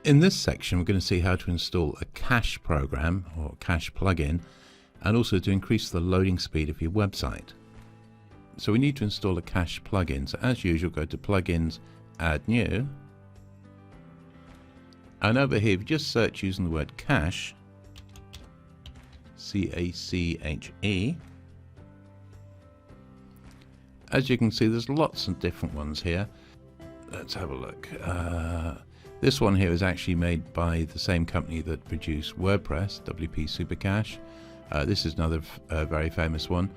In this section, we're going to see how to install a cache program or cache plugin, and also to increase the loading speed of your website. So we need to install a cache plugin. So as usual, go to Plugins, Add New. And over here, if you just search using the word cache, C-A-C-H-E, as you can see, there's lots of different ones here. Let's have a look. This one here is actually made by the same company that produced WordPress, WP Supercache. This is another very famous one.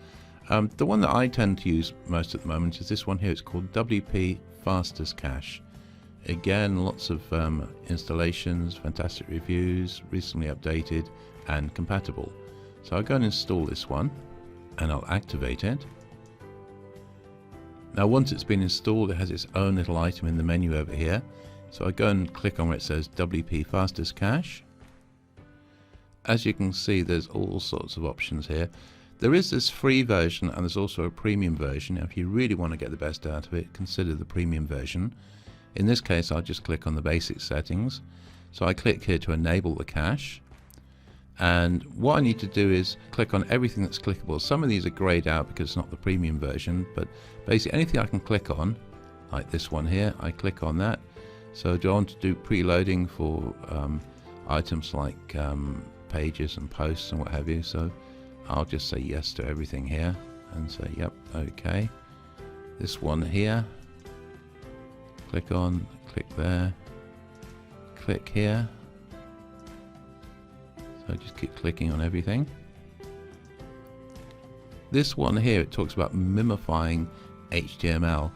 The one that I tend to use most at the moment is this one here. It's called WP Fastest Cache. Again, lots of installations, fantastic reviews, recently updated and compatible. So I'll go and install this one and I'll activate it. Now once it's been installed, it has its own little item in the menu over here. So I go and click on where it says WP Fastest Cache. As you can see, there's all sorts of options here. There is this free version and there's also a premium version. Now, if you really want to get the best out of it, consider the premium version. In this case, I'll just click on the basic settings. So I click here to enable the cache. And what I need to do is click on everything that's clickable. Some of these are grayed out because it's not the premium version, but basically anything I can click on, like this one here, I click on that. So do I want to do preloading for items like pages and posts and what have you? So I'll just say yes to everything here and say yep, okay. This one here, click on, click there, click here. So just keep clicking on everything. This one here, it talks about mimifying HTML.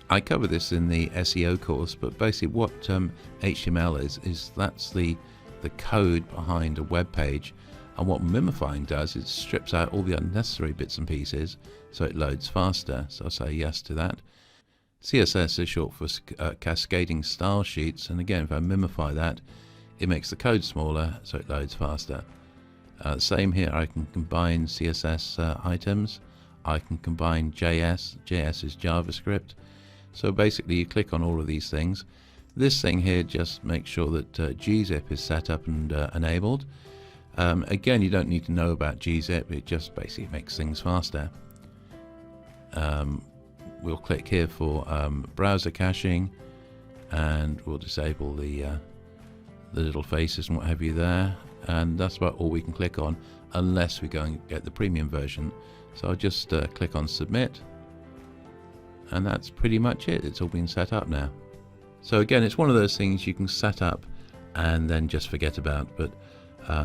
I cover this in the SEO course, but basically what HTML is that's the code behind a web page, and what mimifying does is strips out all the unnecessary bits and pieces so it loads faster. So I'll say yes to that. CSS is short for cascading style sheets, and again, if I mimify that, it makes the code smaller so it loads faster. Same here, I can combine CSS items. I can combine JS. JS is JavaScript. So basically you click on all of these things. This thing here just makes sure that gzip is set up and enabled. Again, you don't need to know about gzip, it just basically makes things faster. We'll click here for browser caching, and we'll disable the little faces and what have you there, and that's about all we can click on unless we go and get the premium version. So I'll just click on submit, and that's pretty much it. It's all been set up now. So again, it's one of those things you can set up and then just forget about, but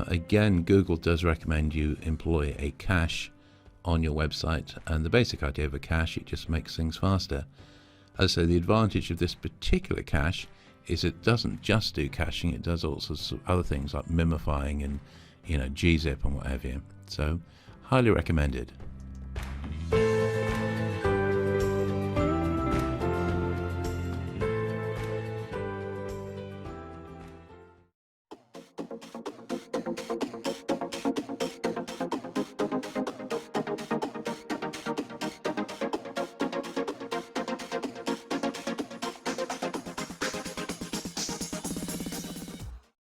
again, Google does recommend you employ a cache on your website, and the basic idea of a cache, it just makes things faster. As I say, the advantage of this particular cache is it doesn't just do caching, it does all sorts of other things like mimifying and gzip and what have you. So highly recommended.